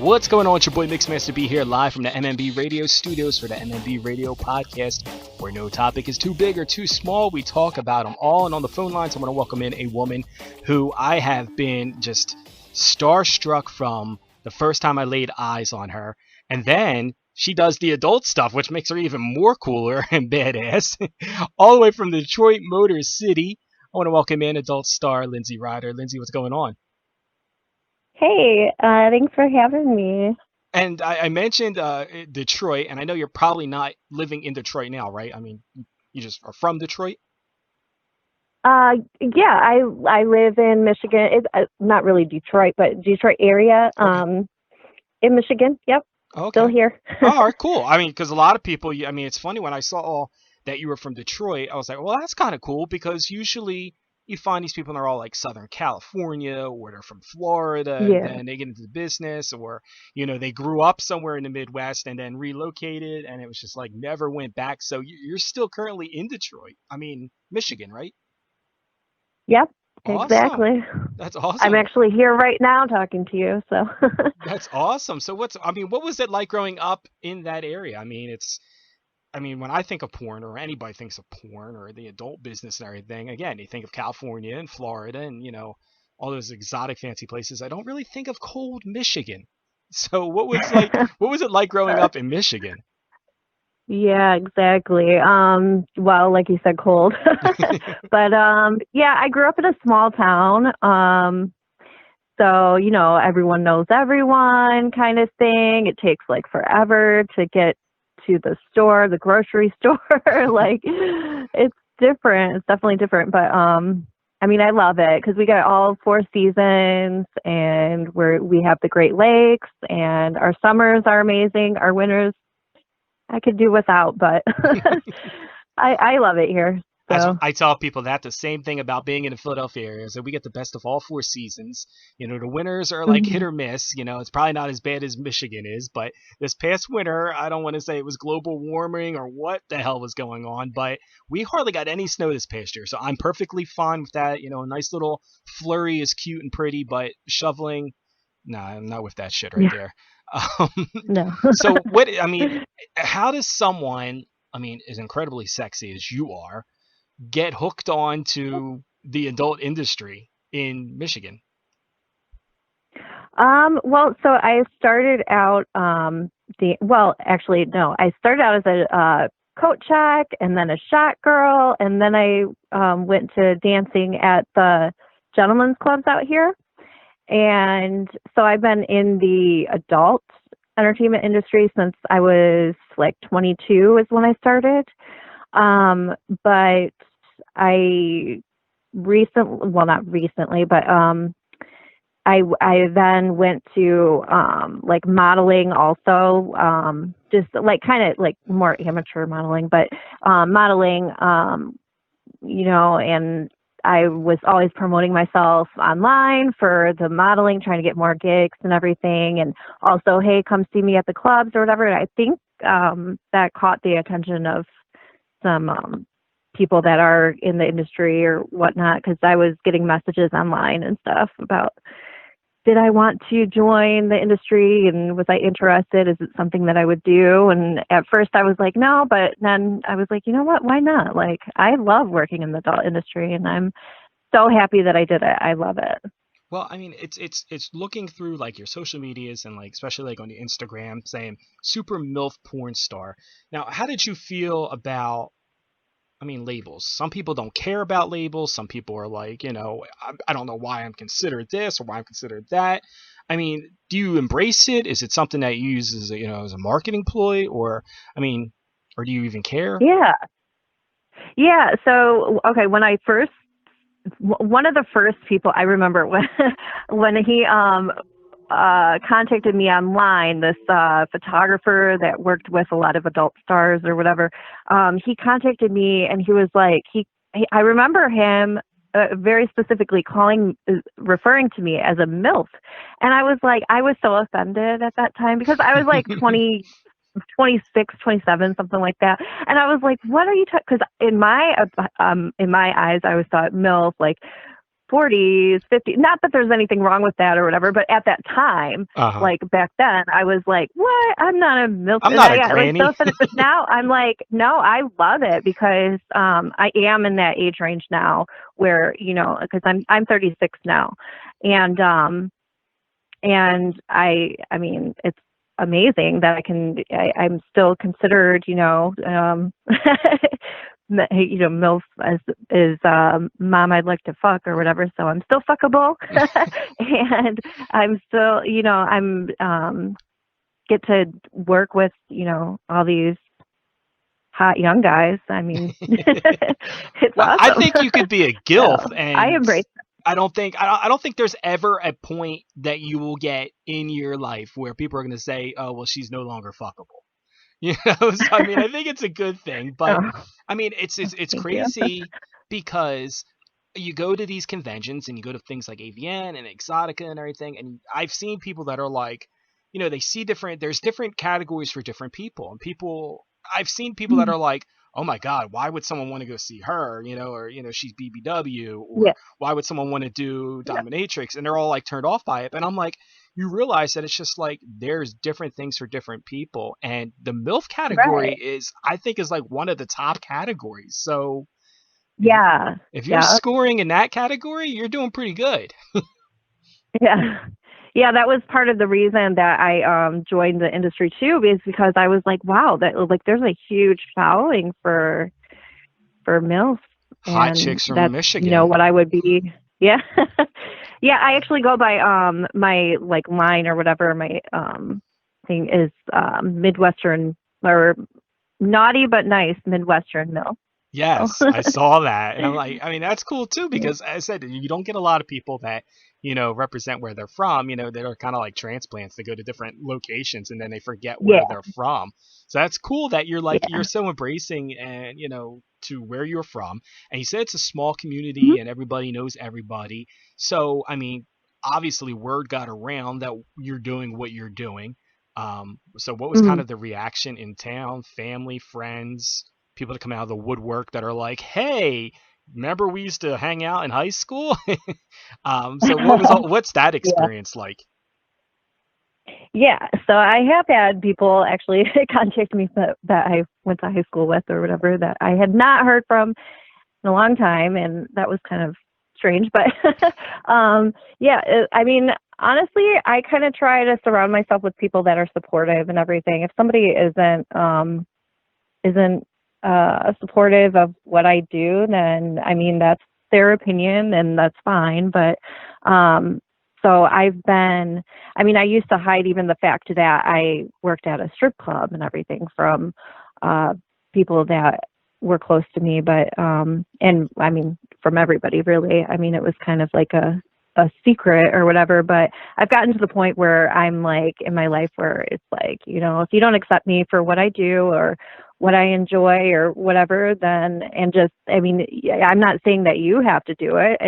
What's going on? It's your boy Mixmaster B here, live from the MMB Radio studios for the MMB Radio Podcast, where no topic is too big or too small. We talk about them all. And on the phone lines, I'm going to welcome in a woman who I have been just starstruck from the first time I laid eyes on her. And then she does the adult stuff, which makes her even more cooler and badass. All the way from the Detroit Motor City, I want to welcome in adult star Linzee Ryder. Linzee, what's going on? Hey, thanks for having me. And I mentioned Detroit, and I know you're probably not living in Detroit now, right? I mean, you just are from Detroit? Yeah, I live in Michigan. It's not really Detroit, but Detroit area. Okay. In Michigan. Yep. Okay. Still here. All right, cool. I mean, because a lot of people, I mean, it's funny when I saw that you were from Detroit, I was like, well, that's kind of cool, because usually you find these people and they're all like Southern California, or they're from Florida, Yeah. and then they get into the business, or, you know, they grew up somewhere in the Midwest and then relocated, and it was just like never went back. So you're still currently in Detroit. I mean, Michigan, right? Yep. Awesome. Exactly. That's awesome. I'm actually here right now talking to you. So. That's awesome. So what was it like growing up in that area? I mean, when I think of porn, or anybody thinks of porn or the adult business and everything, again, you think of California and Florida and, you know, all those exotic fancy places. I don't really think of cold Michigan. So what was it like growing up in Michigan? Yeah, exactly. Well, like you said, cold. But yeah, I grew up in a small town. So, you know, everyone knows everyone kind of thing. It takes like forever to get to the store, the grocery store. Like, it's different. It's definitely different. But I mean, I love it because we got all 4 seasons, and we have the Great Lakes, and our summers are amazing. Our winters I could do without, but I love it here. So. I tell people that the same thing about being in the Philadelphia area is that we get the best of all 4 seasons. You know, the winters are like hit or miss. You know, it's probably not as bad as Michigan is, but this past winter, I don't want to say it was global warming or what the hell was going on, but we hardly got any snow this past year. So I'm perfectly fine with that. You know, a nice little flurry is cute and pretty, but shoveling, no, I'm not with that shit right there. No. So how does someone, as incredibly sexy as you are, get hooked on to the adult industry in Michigan? Well, so I started out, I started out as a coat check, and then a shot girl, and then I went to dancing at the gentlemen's clubs out here. And so I've been in the adult entertainment industry since I was like 22 is when I started. But I not recently, but I then went to like modeling also, just like kind of like more amateur modeling, but modeling, you know, and I was always promoting myself online for the modeling, trying to get more gigs and everything. And also, hey, come see me at the clubs or whatever. And I think that caught the attention of some people that are in the industry or whatnot, because I was getting messages online and stuff about, did I want to join the industry and was I interested? Is it something that I would do? And at first I was like, no, but then I was like, you know what? Why not? Like, I love working in the adult industry, and I'm so happy that I did it. I love it. Well, I mean, it's looking through like your social medias and like especially like on your Instagram saying super MILF porn star. Now, how did you feel about labels? Some people don't care about labels. Some people are like, you know, I don't know why I'm considered this or why I'm considered that. I mean, do you embrace it? Is it something that you use as a marketing ploy, or do you even care? Yeah. So, okay. One of the first people I remember when he, contacted me online, this photographer that worked with a lot of adult stars or whatever, he contacted me, and he was like, I remember him very specifically referring to me as a MILF. And I was like, I was so offended at that time because I was like 26, 27, something like that. And I was like, what are you talking? Because in my eyes, I always thought MILF, like 40s, 50s. Not that there's anything wrong with that or whatever, but at that time, like back then, I was like, what? I'm not a MILF. I'm not a granny. But now I'm like, no, I love it because I am in that age range now where, you know, because I'm 36 now. And I mean, it's amazing that I'm still considered, you know, you know, MILF is mom I'd like to fuck or whatever, so I'm still fuckable. And I'm still, you know, I'm get to work with, you know, all these hot young guys. I mean, it's awesome. I think you could be a gilf, so, and I embrace it. I don't think there's ever a point that you will get in your life where people are going to say, oh, well, she's no longer fuckable. You know, so I mean, I think it's a good thing, but I mean, it's crazy because you go to these conventions and you go to things like AVN and Exotica and everything, and I've seen people that are like, you know, they see there's different categories for different people, and I've seen people that are like, oh my God, why would someone want to go see her? You know, or, you know, she's BBW, or why would someone want to do Dominatrix? And they're all like turned off by it. And I'm like, you realize that it's just like, there's different things for different people. And the MILF category I think is like one of the top categories. So if you're scoring in that category, you're doing pretty good. Yeah, that was part of the reason that I joined the industry too, is because I was like, wow, that like there's a huge following for MILF. Hot chicks from Michigan. You know what I would be. Yeah. Yeah, I actually go by my like line or whatever, my thing is Midwestern, or naughty but nice Midwestern MILF. Yes, I saw that. And I'm like, I mean, that's cool too, because as I said, you don't get a lot of people that, you know, represent where they're from. You know, they're kind of like transplants. They go to different locations and then they forget where they're from. So that's cool that you're like, you're so embracing and, you know, to where you're from. And you said it's a small community and everybody knows everybody. So, I mean, obviously word got around that you're doing what you're doing. So what was kind of the reaction in town, family, friends, people that come out of the woodwork that are like, hey, remember we used to hang out in high school? So what's that experience like? Yeah, so I have had people actually contact me that I went to high school with or whatever that I had not heard from in a long time, and that was kind of strange. But I mean, honestly, I kind of try to surround myself with people that are supportive and everything. If somebody isn't supportive of what I do, then I mean that's their opinion and that's fine. But so I used to hide even the fact that I worked at a strip club and everything from people that were close to me, but and I mean from everybody really. I mean it was kind of like a secret or whatever, but I've gotten to the point where I'm like in my life where it's like, you know, if you don't accept me for what I do or what I enjoy or whatever, then, and just, I mean, I'm not saying that you have to do it,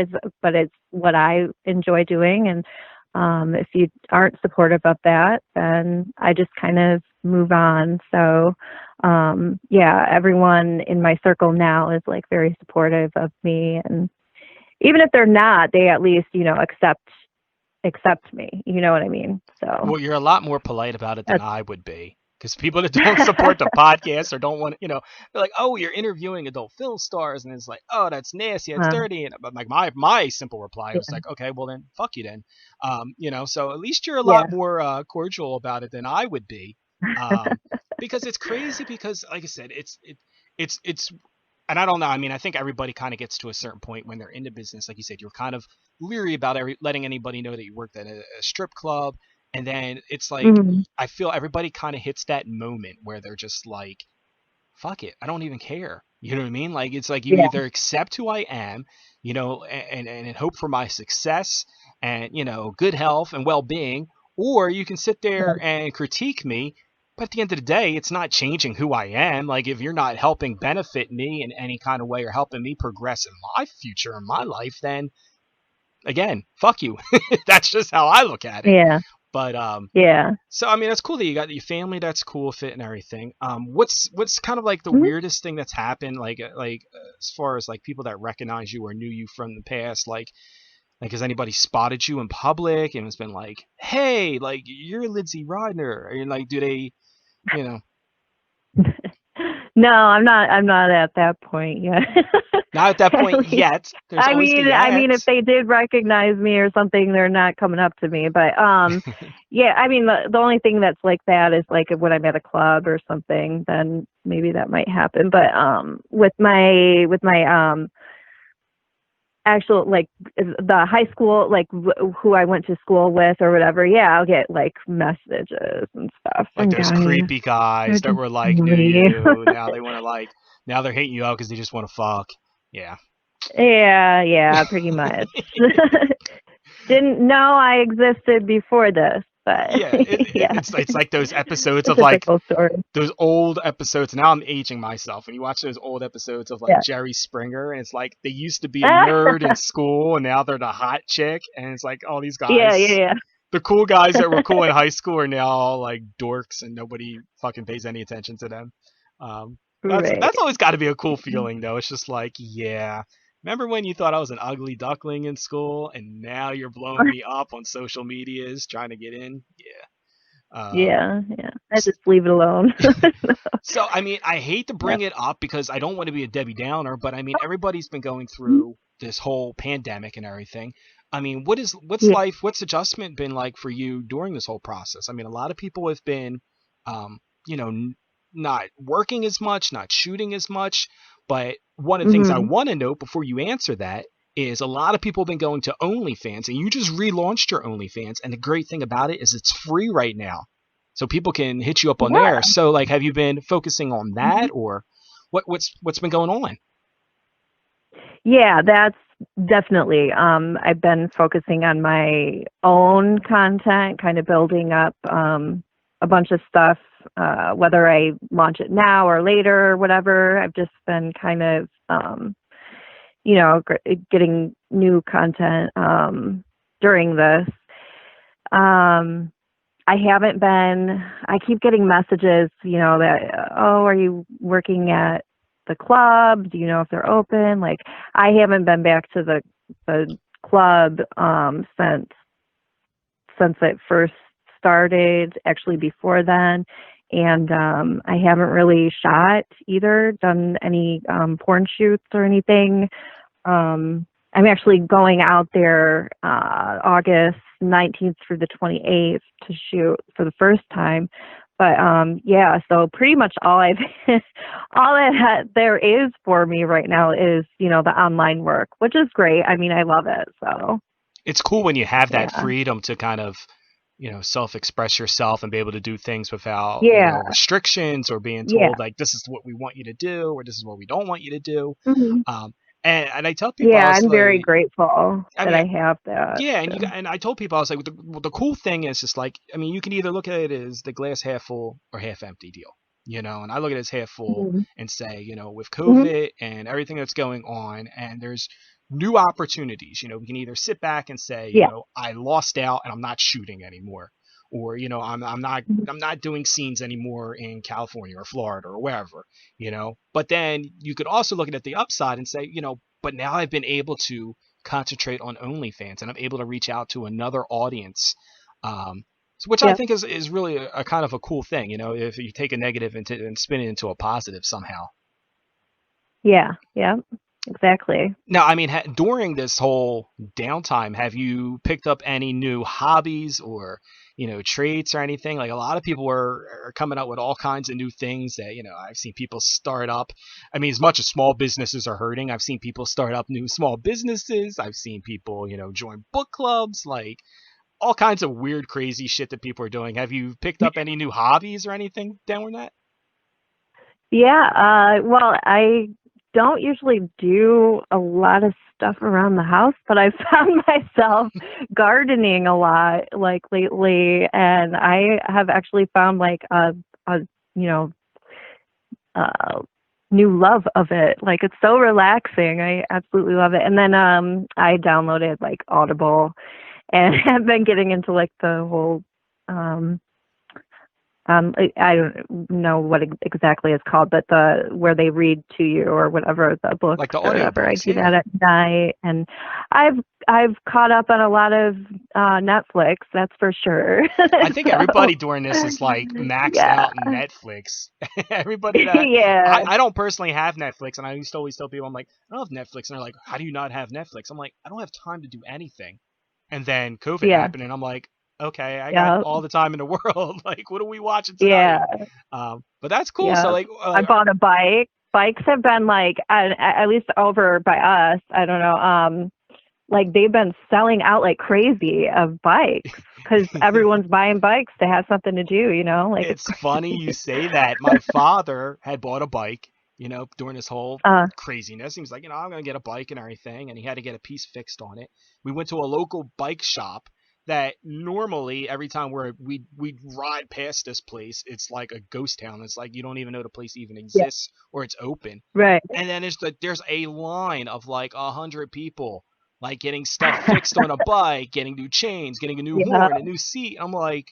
but it's what I enjoy doing. And if you aren't supportive of that, then I just kind of move on. So, everyone in my circle now is like very supportive of me. And even if they're not, they at least, you know, accept me. You know what I mean? So. Well, you're a lot more polite about it than I would be. Because people that don't support the podcast or don't want to, you know, they're like, oh, you're interviewing adult film stars. And it's like, oh, that's nasty. That's dirty. And but like my simple reply was like, okay, well then fuck you then. You know, so at least you're a lot more cordial about it than I would be. Because it's crazy because like I said, it's, and I don't know. I mean, I think everybody kind of gets to a certain point when they're in the business. Like you said, you're kind of leery about letting anybody know that you worked at a strip club. And then it's like, I feel everybody kind of hits that moment where they're just like, fuck it, I don't even care. You know what I mean? Like, it's like you either accept who I am, you know, and hope for my success and, you know, good health and well-being, or you can sit there and critique me. But at the end of the day, it's not changing who I am. Like, if you're not helping benefit me in any kind of way or helping me progress in my future in my life, then again, fuck you. That's just how I look at it. Yeah. But so I mean that's cool that you got your family that's cool fit and everything. What's kind of like the weirdest thing that's happened like as far as like people that recognize you or knew you from the past, like Like, has anybody spotted you in public and it's been like, hey, like, you're Linzee Ryder? And like, do they, you know? No, I'm not at that point yet. Not at that At point least. yet. There's always the I mean, if yet. they did recognize me or something, they're not coming up to me. But yeah, I mean, the only thing that's like that is like when I'm at a club or something, then maybe that might happen. But with my actual, like, the high school, like who I went to school with or whatever, yeah, I'll get like messages and stuff Like from those guys. creepy guys that were like, knew you. Now they want to like, now they're hating you out because they just want to fuck. Yeah. Yeah, pretty much. Didn't know I existed before this, but Yeah, yeah, it's like those episodes a of like typical story. those old episodes. Now I'm aging myself. When you watch those old episodes of like Yeah. Jerry Springer, and it's like they used to be a nerd in school, and now they're the hot chick, and it's like all these guys, Yeah. the cool guys that were cool in high school are now all like dorks, and nobody fucking pays any attention to them. Right. That's always got to be a cool feeling, though. It's just like, yeah. Remember when you thought I was an ugly duckling in school, and now you're blowing me up on social medias trying to get in? Yeah. Yeah. I just leave it alone. So, I mean, I hate to bring it up because I don't want to be a Debbie Downer, but I mean, everybody's been going through this whole pandemic and everything. I mean, what's Yeah. life, what's adjustment been like for you during this whole process? I mean, a lot of people have been, you know, not working as much, not shooting as much. But one of the things I Mhm. want to note before you answer that is a lot of people have been going to OnlyFans, and you just relaunched your OnlyFans. And the great thing about it is it's free right now. So people can hit you up on Yeah. there. So like, have you been focusing on that, or what's been going on? Yeah, that's definitely. I've been focusing on my own content, kind of building up a bunch of stuff, whether I launch it now or later or whatever. I've just been kind of, getting new content during this. I keep getting messages, that, oh, are you working at the club? Do you know if they're open? Like, I haven't been back to the club since it first started, actually before then. And I haven't really shot either, done any porn shoots or anything. I'm actually going out there August 19th through the 28th to shoot for the first time. But yeah, so pretty much all that there is for me right now is, the online work, which is great. I mean, I love it. So It's cool when you have that yeah. freedom to kind of, self-express yourself and be able to do things without, Yeah. restrictions or being Yeah. told like this is what we want you to do or this is what we don't want you to do. Hmm. Um, and I tell people, I Yeah, was I'm very like, grateful I that mean, I have that. yeah, So. and I told people, I was like, the cool thing is just like, I mean, you can either look at it as the glass half full or half empty deal, and I look at it as half full Mhm. and say, with Mhm. COVID and everything that's going on, and there's new opportunities, we can either sit back and say, Yeah. I lost out and I'm not shooting anymore, or Mhm. I'm not doing scenes anymore in California or Florida or wherever, But then you could also look at it the upside and say, but now I've been able to concentrate on OnlyFans and I'm able to reach out to another audience, which I Yep. think is really a kind of a cool thing, if you take a negative and spin it into a positive somehow. Yeah. Yeah. Exactly. Now, I mean, during this whole downtime, have you picked up any new hobbies or, traits or anything? Like a lot of people are coming up with all kinds of new things that, I've seen people start up. I mean, as much as small businesses are hurting, I've seen people start up new small businesses. I've seen people, join book clubs, like all kinds of weird, crazy shit that people are doing. Have you picked up any new hobbies or anything down that? Yeah. Well, I don't usually do a lot of stuff around the house, but I found myself gardening a lot like lately, and I have actually found like a you know uh new love of it. Like, it's so relaxing. I absolutely love it. And then I downloaded like Audible and have been getting into like the whole I don't know what exactly it's called, but where they read to you or whatever, the books Like the or whatever. I audiobooks, do yeah. that at night, and I've caught up on a lot of Netflix, that's for sure. I think So, everybody during this is like maxed yeah, out in Netflix. Everybody that yeah, I don't personally have Netflix, and I used to always tell people, I'm like, I don't have Netflix, and they're like, how do you not have Netflix? I'm like, I don't have time to do anything. And then COVID yeah, happened, and I'm like, okay, I got yeah, all the time in the world. Like, what are we watching tonight? yeah, But that's cool. So yeah. like, I bought a bike. Bikes have been like, at least over by us. I don't know. Like they've been selling out like crazy of bikes because everyone's buying bikes to have something to do. Like it's it's funny you say that. My father had bought a bike, during this whole craziness. He was like, I'm going to get a bike and everything. And he had to get a piece fixed on it. We went to a local bike shop that normally every time we'd ride past this place, it's like a ghost town. It's like you don't even know the place even yeah, exists or it's open. right. And then there's a line of like 100 people like getting stuff fixed on a bike, getting new chains, getting a new Yeah, horn, a new seat. I'm like,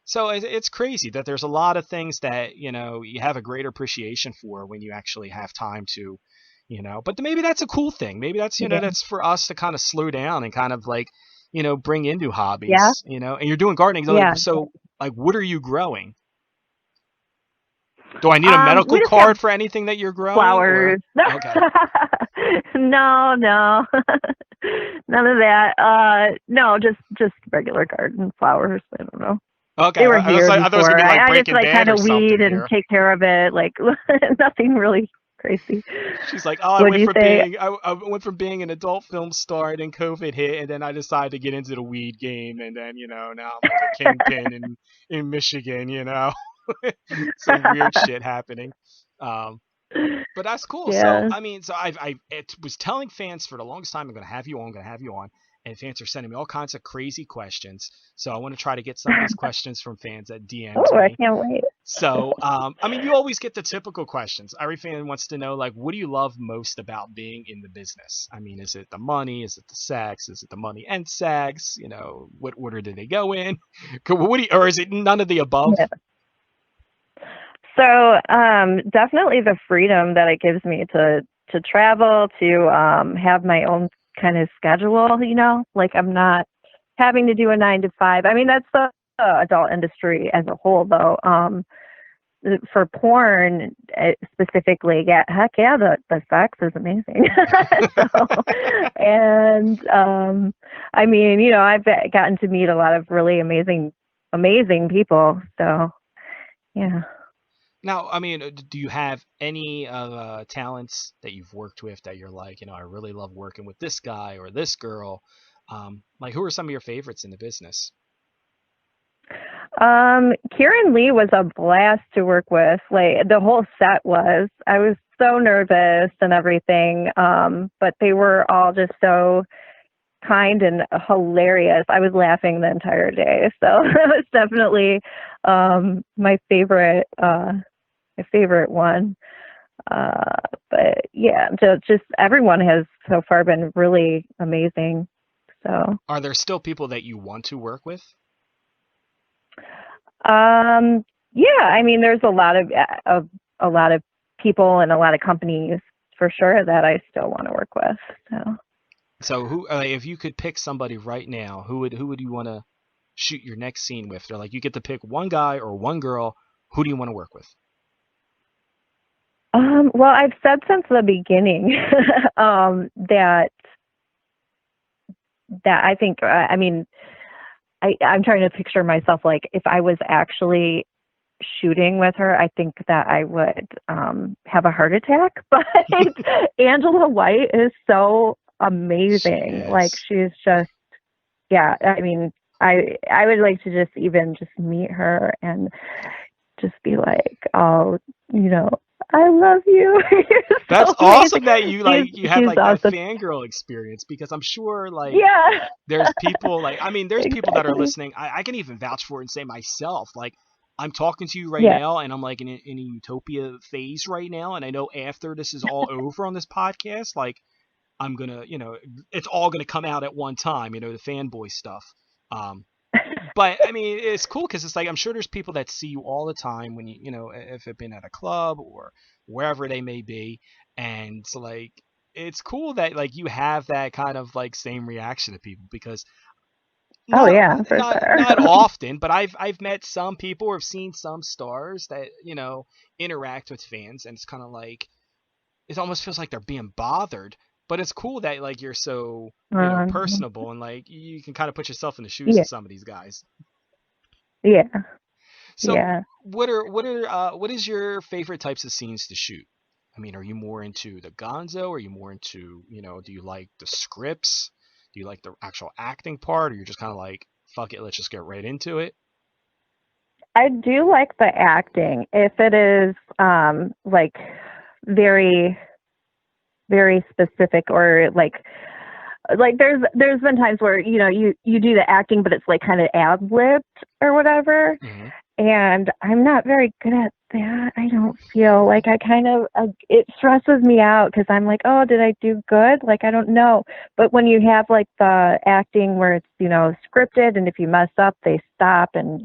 so it's crazy that there's a lot of things that, you have a greater appreciation for when you actually have time to, but maybe that's a cool thing. Maybe that's, yeah, that's for us to kind of slow down and kind of like, bring into yeah, hobbies, and you're doing gardening. yeah. So like, what are you growing? Do I need a medical We just have card for anything that you're growing or? flowers. Okay. No, no, none of that. No, just regular garden flowers. I don't know. Okay. They were I was here like, I thought it was before. going to be like I just Breaking like Bad kind or of weed something and here. take care of it. Like nothing really crazy. She's like, oh, I What'd went you from say? being I went from being an adult film star, and then COVID hit, and then I decided to get into the weed game, and then now I'm like a kingpin in Michigan, some weird shit happening. Um, but that's cool. So Yeah. I mean, so I was telling fans for the longest time, I'm gonna have you on, and fans are sending me all kinds of crazy questions. So I want to try to get some of these questions from fans that DM'd Oh, I me. can't wait. So, I mean, you always get the typical questions. Every fan wants to know, like, what do you love most about being in the business? I mean, is it the money? Is it the sex? Is it the money and sex? What order do they go in? Or is it none of the above? Yeah. So, definitely the freedom that it gives me to travel, to have my own kind of schedule, like I'm not having to do a 9 to 5. I mean, that's the adult industry as a whole, though. For porn specifically, yeah, heck yeah, the sex is amazing. So, and I mean, I've gotten to meet a lot of really amazing people. So, yeah. Now, I mean, do you have any talents that you've worked with that you're like, I really love working with this guy or this girl? Like, who are some of your favorites in the business? Kieran Lee was a blast to work with. Like the whole set was. I was so nervous and everything. But they were all just so kind and hilarious. I was laughing the entire day. So it was definitely my favorite one. But yeah, just everyone has so far been really amazing. So Are there still people that you want to work with? yeah, I mean, there's a lot of people and a lot of companies for sure that I still want to work with. So who, if you could pick somebody right now, who would you want to shoot your next scene with? They're like, you get to pick one guy or one girl. Who do you want to work with? Well, I've said since the beginning that I think, I mean, I'm trying to picture myself like if I was actually shooting with her, I think that I would have a heart attack. But Angela White is so amazing. Like she's just, yeah. I mean, I would like to just meet her and just be like, oh, I love you. That's so awesome that you have like awesome. that fangirl experience, because I'm sure like yeah, there's people like, I mean, there's people that are exactly. listening. I can even vouch for it and say myself, like I'm talking to you right Yeah. now and I'm like in a utopia phase right now. And I know after this is all over on this podcast, like I'm going to, it's all going to come out at one time, the fanboy stuff. But I mean, it's cool because it's like I'm sure there's people that see you all the time when you know if it's been at a club or wherever they may be, and so like it's cool that like you have that kind of like same reaction to people because Oh not yeah, for sure. not often, but I've met some people or have seen some stars that interact with fans, and it's kind of like it almost feels like they're being bothered. But it's cool that like you're so Um, personable and like you can kind of put yourself in the shoes yeah, of some of these guys. yeah, So yeah. what is your favorite types of scenes to shoot? I mean, are you more into the gonzo? Are you more into, do you like the scripts? Do you like the actual acting part? Or you're just kind of like, fuck it, let's just get right into it? I do like the acting. If it is like very, very specific, or like there's been times where you do the acting, but it's like kind of ad libbed or whatever. Hmm. And I'm not very good at that. I don't feel like I kind of, it stresses me out because I'm like, oh, did I do good? Like, I don't know. But when you have like the acting where it's, scripted, and if you mess up, they stop and,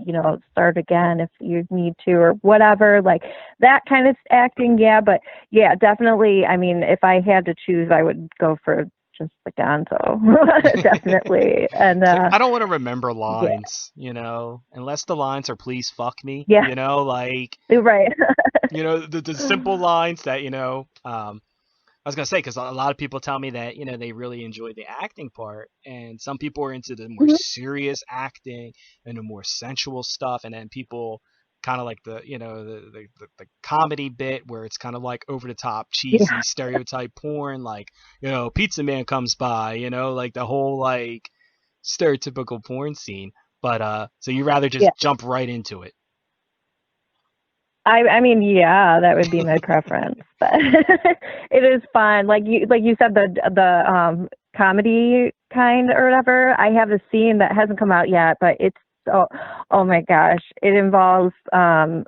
start again if you need to or whatever, like that kind of acting. Yeah. But yeah, definitely. I mean, if I had to choose, I would go for just the gonzo. Definitely. And, It's like I don't want to remember yeah, lines, unless the lines are please fuck me, yeah, like, right. the simple lines that, I was gonna say because a lot of people tell me that they really enjoy the acting part, and some people are into the more Mhm. serious acting and the more sensual stuff, and then people kind of like the the comedy bit where it's kind of like over the top, cheesy, Yeah. stereotype porn, like Pizza Man comes by, like the whole like stereotypical porn scene. But so you rather Yeah. just jump right into it. I mean, yeah, that would be my preference, but it is fun. Like you said, the comedy kind or whatever. I have a scene that hasn't come out yet, but it's oh my gosh, it involves I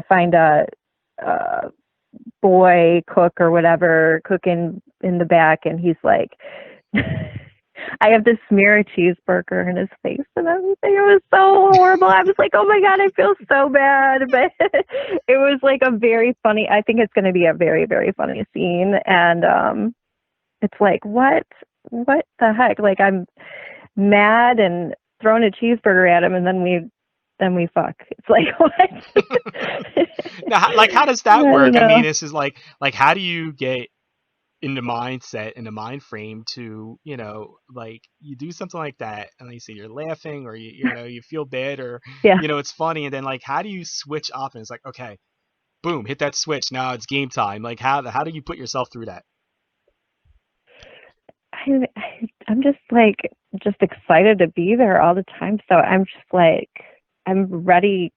find a boy cook or whatever cooking in the back, and he's like, I have to smear a cheeseburger in his face and everything. It was so horrible. I was like, oh my God, I feel so bad. But it was like a very funny, I think it's going to be a very, very funny scene. And it's like, what the heck? Like, I'm mad and throwing a cheeseburger at him, and then we fuck. It's like, what? Now, like, how does I that don't work? I mean, know. this is like how do you get in the mindset, in the mind frame to, like you do something like that and like you say you're laughing or you feel bad or Yeah. it's funny and then like how do you switch up and it's like okay, boom, hit that switch, now it's game time. Like how do you put yourself through that? I'm just like just excited to be there all the time. So I'm just like I'm ready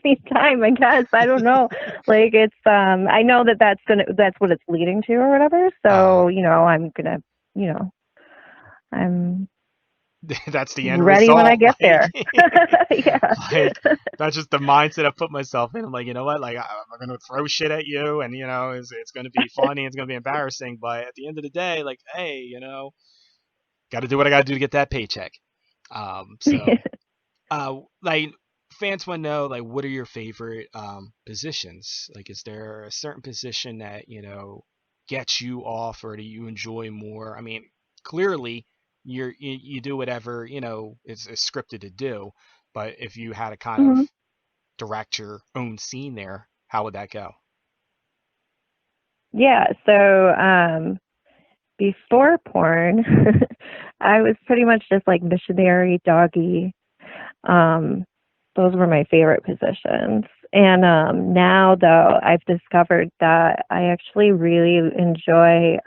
anytime. I guess I don't know. Like it's I know that that's what it's leading to or whatever. uh So I'm gonna you know I'm that's the end ready when I result. get Like there. Yeah. like that's just the mindset I put myself in. I'm like, you know what, like I'm gonna throw shit at you and it's gonna be funny, it's gonna be embarrassing, but at the end of the day, like, hey, got to do what I got to do to get that paycheck. So, like fans want to know, like, what are your favorite positions? Like, is there a certain position that gets you off, or do you enjoy more? I mean, clearly, you do whatever is scripted to do, but if you had to kind of Mhm. direct your own scene there, how would that go? Yeah. So before porn, I was pretty much just like missionary, doggy. Um, those were my favorite positions. And now, though, I've discovered that I actually really enjoy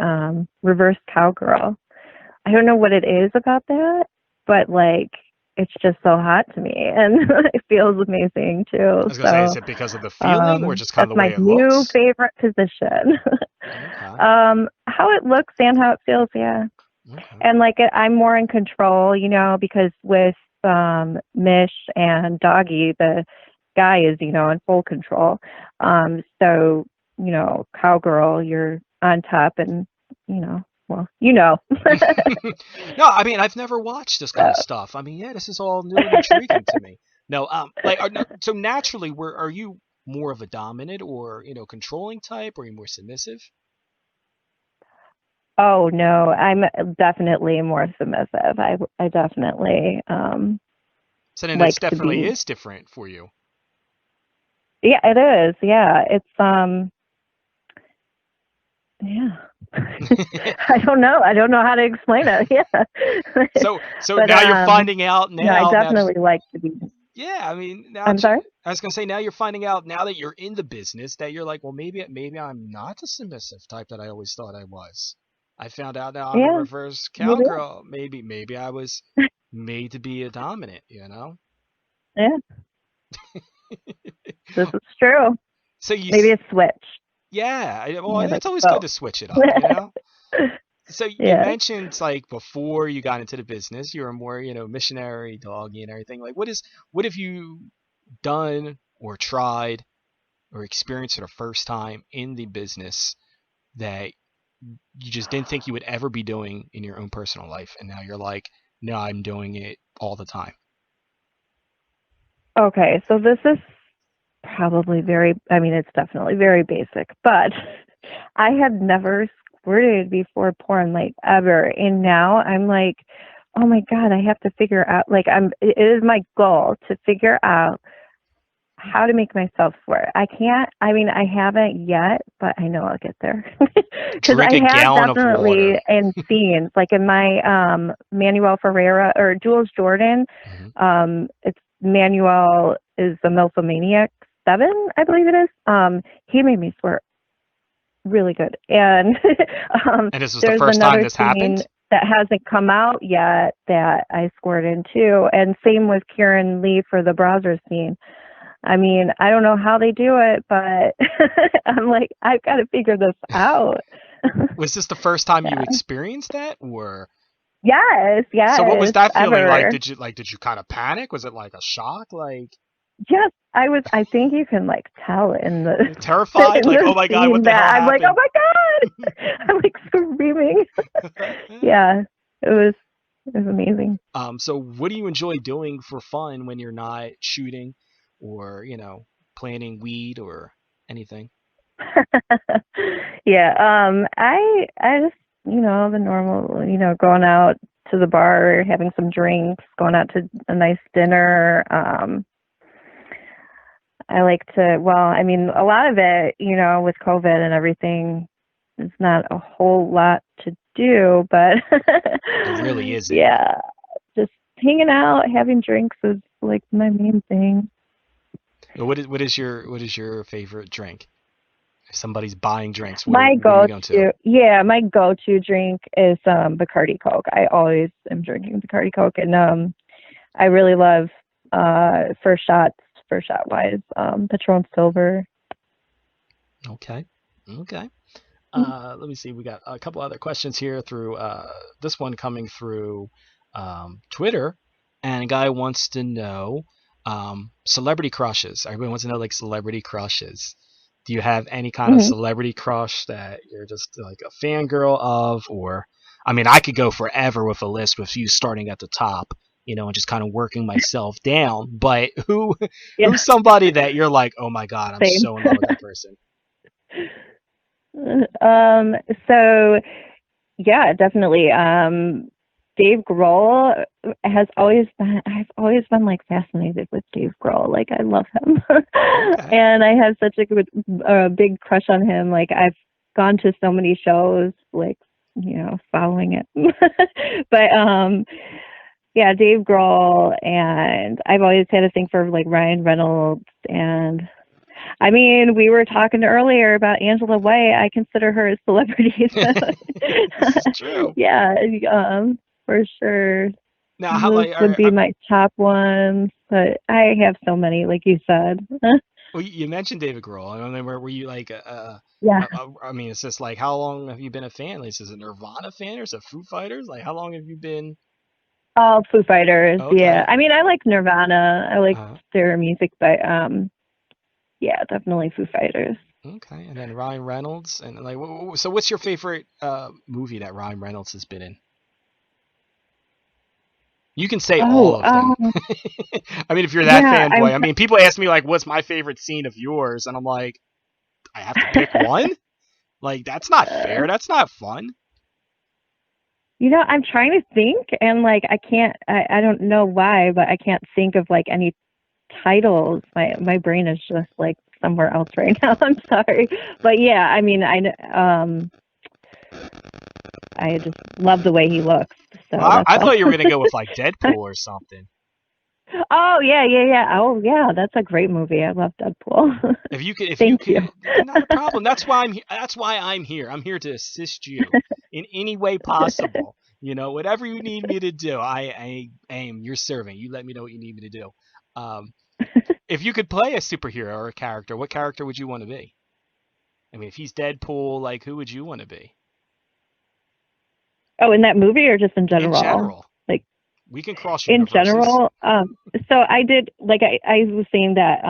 reverse cowgirl. I don't know what it is about that, but like it's just so hot to me, and it feels amazing I too. was gonna say, is So it because of the feeling or just kind of that's the my way it new looks? favorite position. Okay. How it looks and how it feels, yeah. Okay. And like I'm more in control, because with Mish and Doggy, the guy is, in full control. So, cowgirl, you're on top and, well, you know. No, I mean, I've never watched this kind of stuff. I mean, yeah, this is all new and intriguing to me. No, no, so naturally, are you more of a dominant or, controlling type, or are you more submissive? Oh no, I'm definitely more submissive. I definitely So then this like to definitely be. is different for you. Yeah, it is. Yeah, it's yeah. I don't know. I don't know how to explain it. Yeah. So But now you're finding out no, I now. definitely like to be. Yeah, I mean, I'm sorry? I was gonna say now you're finding out now that you're in the business that you're like, well, maybe I'm not the submissive type that I always thought I was. I found out now I'm a Yeah, reverse maybe. cowgirl. Maybe I was made to be a dominant. Yeah, this is true. So you, Maybe a switch. yeah. Well, Yeah, like it's always good both. to switch it up. So you Yeah. mentioned like before you got into the business, you were more, missionary, doggy, and everything. Like, what have you done or tried or experienced for the first time in the business that you just didn't think you would ever be doing in your own personal life, and now you're like, no, I'm doing it all the time. Okay, so this is probably it's definitely very basic, but I had never squirted before porn, like, ever. And now I'm like, oh my God, I have to figure out, like, it is my goal to figure out how to make myself squirt. I haven't yet, but I know I'll get there. Because Drink I a have gallon of water. definitely in scenes, like in my Manuel Ferreira or Jules Jordan, it's Manuel is the Milfomaniac 7, I believe it is. He made me squirt really good. And And this was the there's first time another this scene happened? that hasn't come out yet that I scored in too. And same with Kieran Lee for the browser scene. I mean, I don't know how they do it, but I'm like, I've got to figure this out. Was this the first time you Yeah. experienced that, or? Yes, So what was that feeling like? ever. Did you kind of panic? Was it like a shock? Like, Yes, I think you can like tell in the terrified? in Like, the oh my God, what scene the hell that I'm like, oh happened? my God, I'm like screaming. Yeah, it was amazing. So what do you enjoy doing for fun when you're not shooting or, planting weed or anything? Yeah, I just the normal going out to the bar, having some drinks, going out to a nice dinner. I like to, well, I mean, a lot of it, with COVID and everything, it's not a whole lot to do, but It really isn't. yeah, just hanging out, having drinks is like my main thing. What is your favorite drink? If somebody's buying drinks, My what are you going to? my go-to drink is Bacardi Coke. I always am drinking Bacardi Coke, and I really love first shot wise, Patron Silver. Okay. Okay. Let me see. We got a couple other questions here through this one coming through Twitter, and a guy wants to know celebrity crushes. Everybody wants to know like celebrity crushes. Do you have any kind of Mm-hmm. celebrity crush that you're just like a fangirl of, or I mean, I could go forever with a list with you starting at the top, and just kind of working myself down. But Yeah, who's somebody that you're like, oh my God, I'm same. so in love with that person? So yeah, definitely. Dave Grohl I've always been like fascinated with Dave Grohl. Like I love him. Okay. And I have such a big crush on him. Like I've gone to so many shows, like, following it. But yeah, Dave Grohl, and I've always had a thing for like Ryan Reynolds. And I mean, we were talking earlier about Angela White. I consider her a celebrity. So This is true. yeah, for sure. Now, how Those like would be my top ones, but I have so many, like you said. well, you mentioned David Grohl. I mean, were you like Yeah. I mean, it's just like how long have you been a fan? Like, is it a Nirvana fan or is it Foo Fighters? Like, how long have you been? All Foo Fighters. Yeah. Okay. I mean, I like Nirvana. I like Uh, their music, but Yeah, definitely Foo Fighters. Okay, and then Ryan Reynolds, and like, so what's your favorite movie that Ryan Reynolds has been in? You can say Oh, all of them. I mean, if you're that yeah, fanboy. I mean, people ask me like, "What's my favorite scene of yours?" And I'm like, I have to pick one. Like, that's not fair. That's not fun. I'm trying to think, and like I can't. I don't know why, but I can't think of like any titles. My brain is just like somewhere else right now. I'm sorry, but yeah, I mean, I just love the way he looks. So Well, that's I all. thought you were gonna go with like Deadpool or something. Oh yeah. Oh yeah, that's a great movie. I love Deadpool. If you Thank you. could, not a problem. That's why That's why I'm here. I'm here to assist you in any way possible. Whatever you need me to do, I am your servant. You let me know what you need me to do. Um, if you could play a superhero or a character, what character would you want to be? I mean, if he's Deadpool, like who would you want to be? Oh, in that movie or just in In general? general, Like we can cross in universes. general, so I did like I was saying that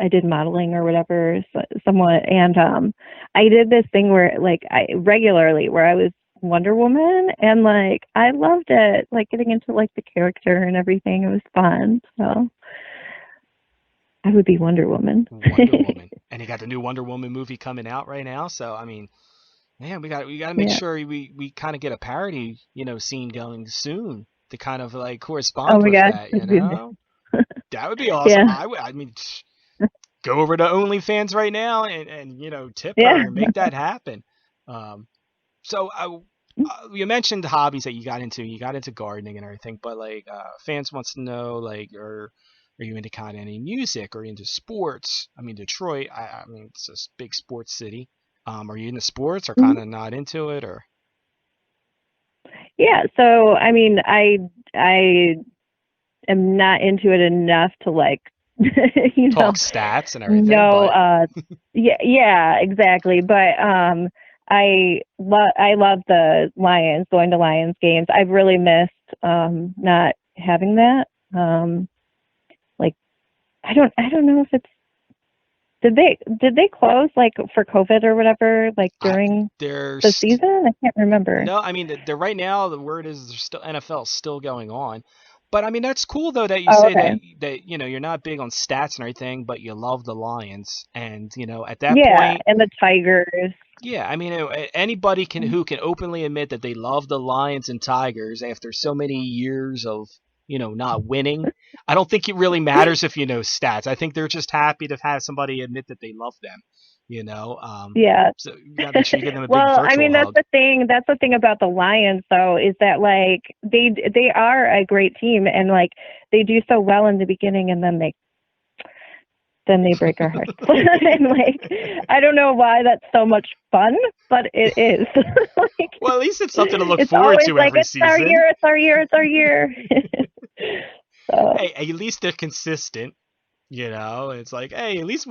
I did modeling or whatever somewhat, and I did this thing where like I regularly where I was Wonder Woman, and like I loved it, like getting into like the character and everything. It was fun, so I would be Wonder Woman. Wonder Woman, and you got the new Wonder Woman movie coming out right now. So I mean, man, we got to make Yeah. sure we kind of get a parody, scene going soon to kind of like Oh correspond my with God. that. That would be awesome. Yeah. I mean, go over to OnlyFans right now and tip her Yeah. and make that happen. Um, so you mentioned hobbies that you got into. You got into gardening and everything, but like fans wants to know like are you into kind of any music or into sports? I mean, Detroit. I mean, it's a big sports city. Are you into sports or Mhm. kind of not into it or Yeah. So I mean, I am not into it enough to like, talk stats and everything? know. But Yeah, exactly. But I love the Lions, going to Lions games. I've really missed not having that. Like I don't know if it's did they close like for COVID or whatever like I, during the there's season? I can't remember. no. I mean, they're right now. The word is there's still NFL is still going on. But I mean, that's cool though that you Oh, say okay. that you're not big on stats and everything, but you love the Lions, and at that Yeah, point, and the Tigers. yeah, I mean, anybody who can openly admit that they love the Lions and Tigers after so many years of not winning. I don't think it really matters if you know stats. I think they're just happy to have somebody admit that they love them. Yeah. So you gotta make sure you give them a big Well, I virtual mean that's hug. the thing. That's the thing about the Lions, though, is that like they are a great team, and like they do so well in the beginning, and then they break our hearts. And like I don't know why that's so much fun, but it is. Like Well, at least it's something to look it's forward always to like every it's our season. year, it's our year, it's our year. So Hey, at least they're consistent. It's like, hey, at least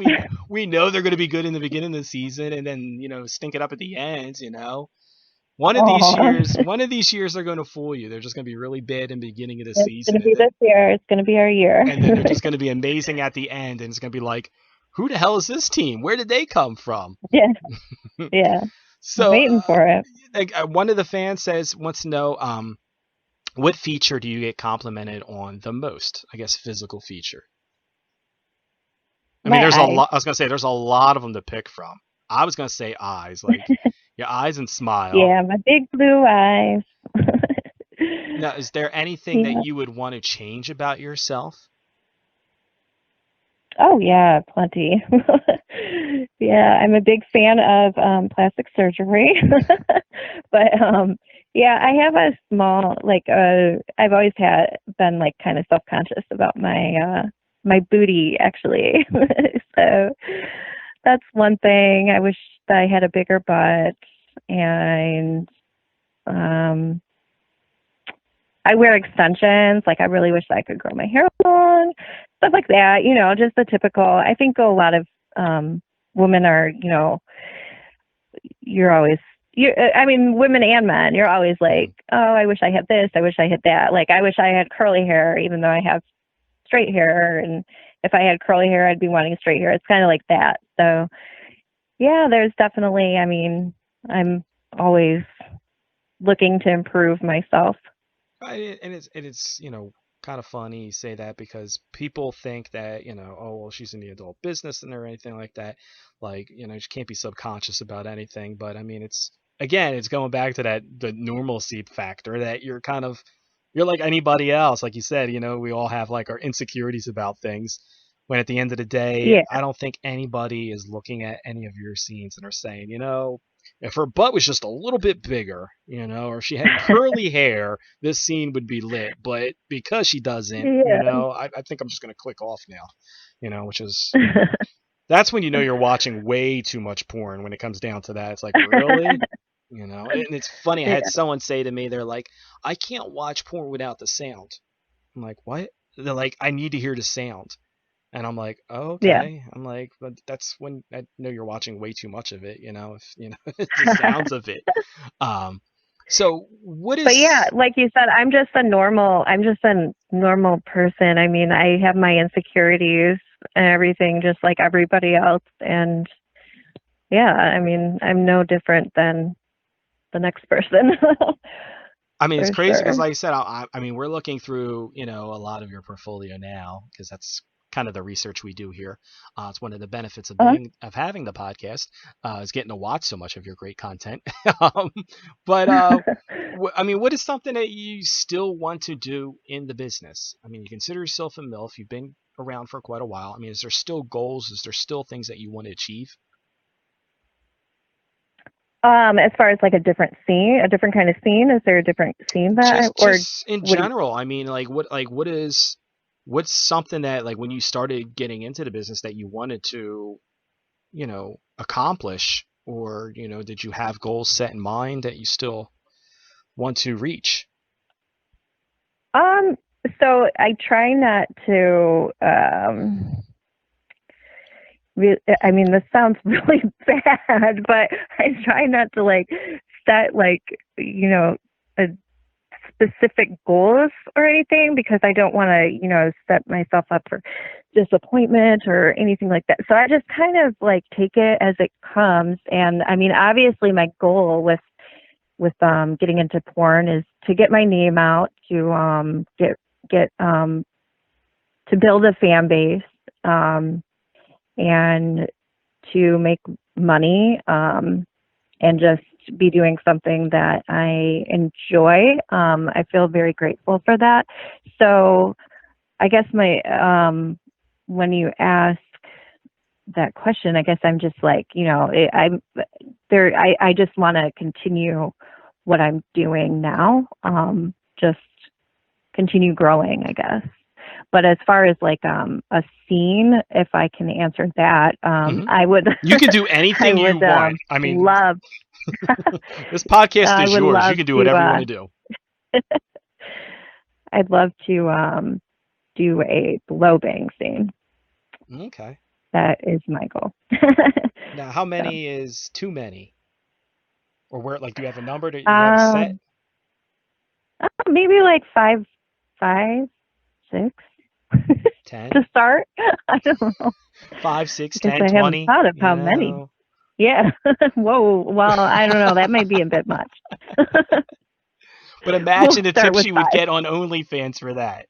we know they're going to be good in the beginning of the season, and then stink it up at the end. aw. One of these years they're going to fool you. They're just going to be really bad in the beginning of the It's season, gonna be this year. It's gonna be our year. and then they're just going to be amazing at the end, and it's going to be like, who the hell is this team? Where did they come from? Yeah, yeah. I'm So, waiting for it. one of the fans wants to know, what feature do you get complimented on the most? I guess physical feature. I mean, My there's a eyes. lot. I was gonna say there's a lot of them to pick from. I was gonna say eyes, like your eyes and smile. Yeah, my big blue eyes. Now, is there anything that Yeah. you would want to change about yourself? Oh yeah, plenty. Yeah, I'm a big fan of plastic surgery. But yeah, I have a small like I've always been like kind of self-conscious about my booty actually. So that's one thing. I wish that I had a bigger butt, and um I wear extensions. Like I really wish that I could grow my hair long, stuff like that. Just the typical. I think a lot of women are, you're always, I mean, women and men, you're always like, oh, I wish I had this. I wish I had that. Like I wish I had curly hair, even though I have straight hair, and if I had curly hair, I'd be wanting straight hair. It's kind of like that. So yeah, there's definitely, I mean, I'm always looking to improve myself. Right, and it's kind of funny you say that because people think that oh well she's in the adult business and or anything like that, like she can't be subconscious about anything. But I mean it's going back to the normalcy factor that you're like anybody else, like you said. We all have like our insecurities about things. When at the end of the day, Yeah. I don't think anybody is looking at any of your scenes and are saying, if her butt was just a little bit bigger, or she had curly hair, this scene would be lit. But because she doesn't, Yeah. I think I'm just going to click off now, which is, that's when you're watching way too much porn when it comes down to that. It's like, really? And it's funny. I Yeah. had someone say to me, they're like, I can't watch porn without the sound. I'm like, what? They're like, I need to hear the sound. And I'm like, oh, Yeah. okay. I'm like, but that's when I know you're watching way too much of it, if the sounds of it. So what is? But yeah, like you said, I'm just a normal person. I mean, I have my insecurities and everything just like everybody else. And yeah, I mean, I'm no different than the next person. I mean, it's For crazy because, sure. like I said, I mean, we're looking through, a lot of your portfolio now because that's kind of the research we do here. It's one of the benefits of Uh-huh. having the podcast is getting to watch so much of your great content. But I mean, what is something that you still want to do in the business? I mean, you consider yourself a MILF. You've been around for quite a while. I mean, is there still goals? Is there still things that you want to achieve? As far as like a different kind of scene, is there a different scene Just in would you, general. I mean, what's something that like when you started getting into the business that you wanted to, accomplish, or did you have goals set in mind that you still want to reach? so I try not to I mean, this sounds really bad, but I try not to like set like, a specific goals or anything because I don't want to, set myself up for disappointment or anything like that. So I just kind of like take it as it comes. And I mean, obviously my goal with getting into porn is to get my name out, to get to build a fan base, and to make money, and just be doing something that I enjoy. I feel very grateful for that. So I guess when you ask that question, I guess I'm just like, I just want to continue what I'm doing now. Just continue growing, I guess. But as far as like a scene, if I can answer that, I would. You can do anything you want. I mean, love. This podcast I is would yours. love You can do to, whatever you want to do. I'd love to do a blow bang scene. Okay. That is my goal. Now, how many is too many? Or where? Like, do you have a number? Do you have a set? Maybe like 5, 6. 10 to start. I don't know. 5, 6, I guess 10, I 20. haven't thought of how many. Yeah. Whoa. Well, I don't know. That might be a bit much. But imagine the tips you would 5. get on OnlyFans for that.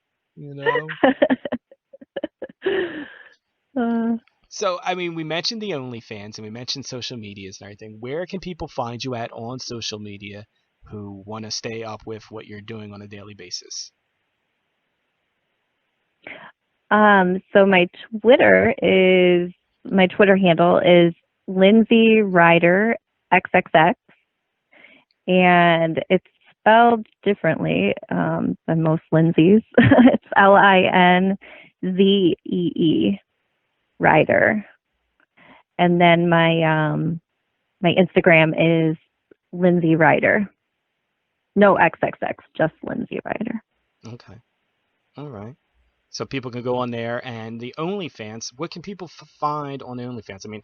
So, I mean, we mentioned the OnlyFans and we mentioned social medias and everything. Where can people find you at on social media who want to stay up with what you're doing on a daily basis? So my Twitter handle is Linzee Ryder XXX, and it's spelled differently than most Lindseys. It's Linzee Ryder, and then my Instagram is Linzee Ryder. No XXX, just Linzee Ryder. Okay, all right. So people can go on there, and the OnlyFans. What can people find on the OnlyFans? I mean,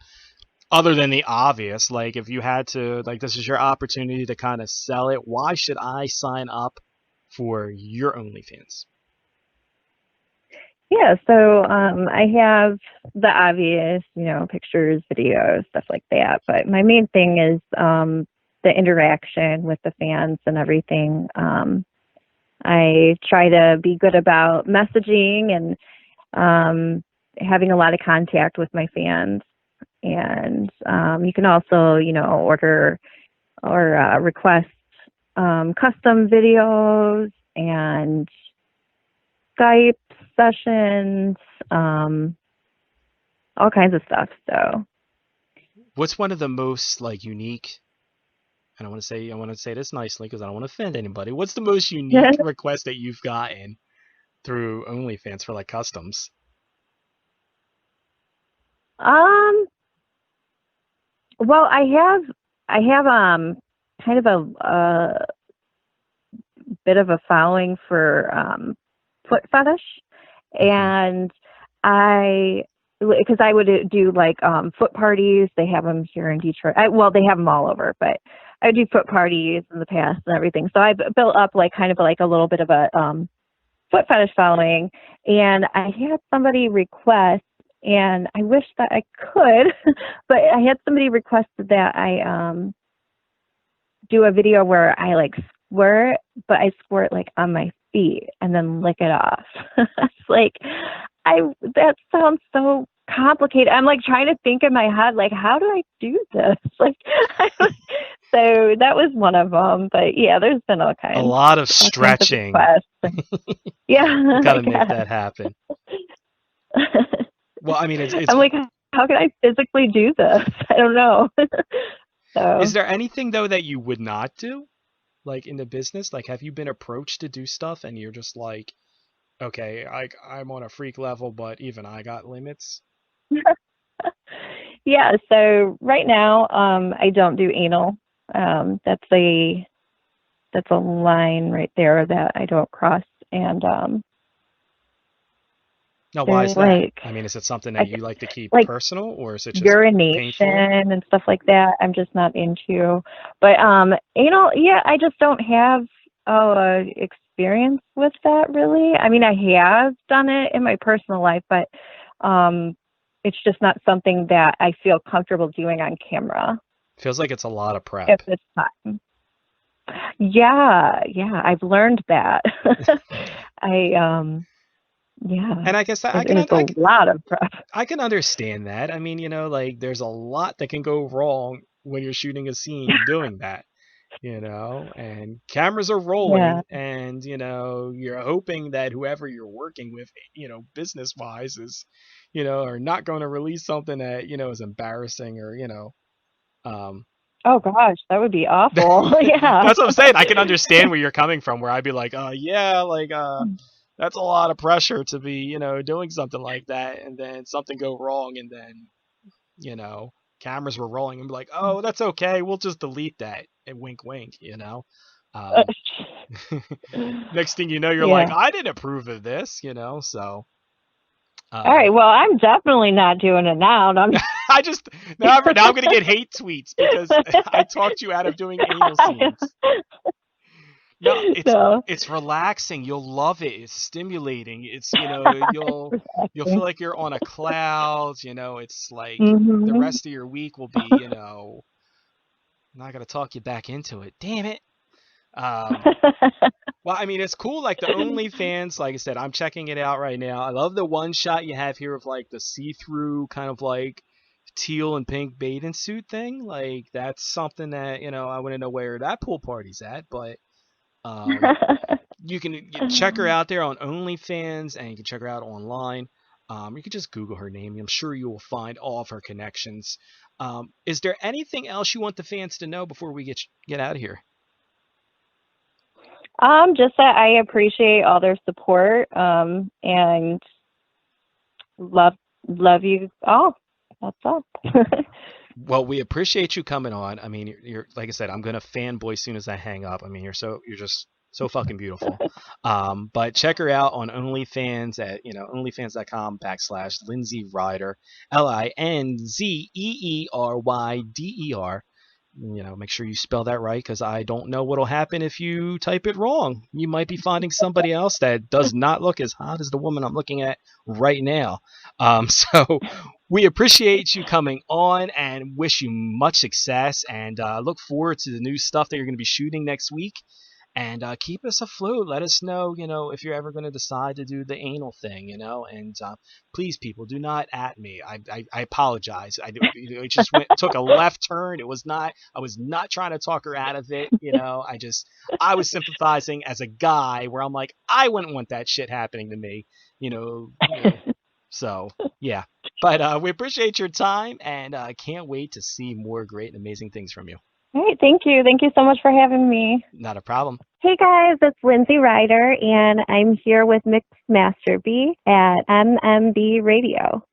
other than the obvious, like if you had to, like this is your opportunity to kind of sell it. Why should I sign up for your OnlyFans? Yeah, so I have the obvious, pictures, videos, stuff like that. But my main thing is the interaction with the fans and everything. I try to be good about messaging and having a lot of contact with my fans. And you can also, order or request custom videos and Skype sessions, all kinds of stuff. So, What's one of the most like unique? And I want to say this nicely because I don't want to offend anybody. What's the most unique request that you've gotten through OnlyFans for like customs? well, I have kind of a bit of a following for foot fetish, and because I would do like foot parties. They have them here in Detroit. Well, they have them all over, but I would do foot parties in the past and everything. So I built up like kind of like a little bit of a foot fetish following, and I had somebody request, and I wish that I could, but I had somebody requested that I do a video where I like squirt, but I squirt like on my feet and then lick it off. It's like that sounds so complicated. I'm like trying to think in my head, like, how do I do this? Like, so that was one of them. But yeah, there's been all kinds. A lot of stretching. Yeah, gotta make that happen. Well, I mean, it's I'm like, how can I physically do this? I don't know. So, is there anything though that you would not do, like in the business? Like, have you been approached to do stuff and you're just like, okay, I'm on a freak level, but even I got limits? yeah. So right now, I don't do anal. That's a line right there that I don't cross. And now, why is that? like, I mean, is it something that you like to keep like personal, or is it just urination painful? and stuff like that? I'm just not into. But anal, yeah, I just don't have experience with that really. I mean, I have done it in my personal life, but it's just not something that I feel comfortable doing on camera Feels like it's a lot of prep. at this time. Yeah, I've learned that. Yeah, And I guess it is a lot of prep. I can understand that. I mean, like there's a lot that can go wrong when you're shooting a scene doing that, and cameras are rolling Yeah. and, you're hoping that whoever you're working with, business wise is, are not going to release something that, is embarrassing or, um, Oh gosh, that would be awful. Yeah. that's what I'm saying. I can understand where you're coming from, where I'd be like, yeah, like, that's a lot of pressure to be, doing something like that, and then something go wrong, and then, cameras were rolling, and be like, oh, that's okay, we'll just delete that, and wink, wink, Um, next thing you know, you're like, Yeah. I didn't approve of this, so. All right. Well, I'm definitely not doing it now. No, I just now I'm gonna get hate tweets because I talked you out of doing anal scenes. No, no. it's relaxing. You'll love it. It's stimulating. It's you'll feel like you're on a cloud. It's like the hmm rest of your week will be. I'm not gonna talk you back into it. Damn it. Well, I mean, it's cool. Like the OnlyFans, like I said, I'm checking it out right now. I love the one shot you have here of like the see-through kind of like teal and pink bathing suit thing. Like that's something that I wouldn't know where that pool party's at, but. You can check her out there on OnlyFans, and you can check her out online. You can just Google her name. I'm sure you will find all of her connections. Is there anything else you want the fans to know before we get out of here? Just that I appreciate all their support. And love you all. That's all. Well, we appreciate you coming on. I mean, you're like I said, I'm gonna fanboy as soon as I hang up. I mean, you're just so fucking beautiful. But check her out on OnlyFans at onlyfans.com/Linzee Ryder, LinzeeRyder. make sure you spell that right, because I don't know what'll happen if you type it wrong. You might be finding somebody else that does not look as hot as the woman I'm looking at right now. So we appreciate you coming on and wish you much success, and look forward to the new stuff that you're going to be shooting next week. And keep us afloat. Let us know, if you're ever going to decide to do the anal thing, And please, people, do not at me. I apologize. It just took a left turn. I was not trying to talk her out of it. I was sympathizing as a guy, where I'm like, I wouldn't want that shit happening to me. So yeah. But we appreciate your time, and can't wait to see more great and amazing things from you. All right, thank you. Thank you so much for having me. Not a problem. Hey guys, it's Linzee Ryder, and I'm here with Mixed Master B at MMB Radio.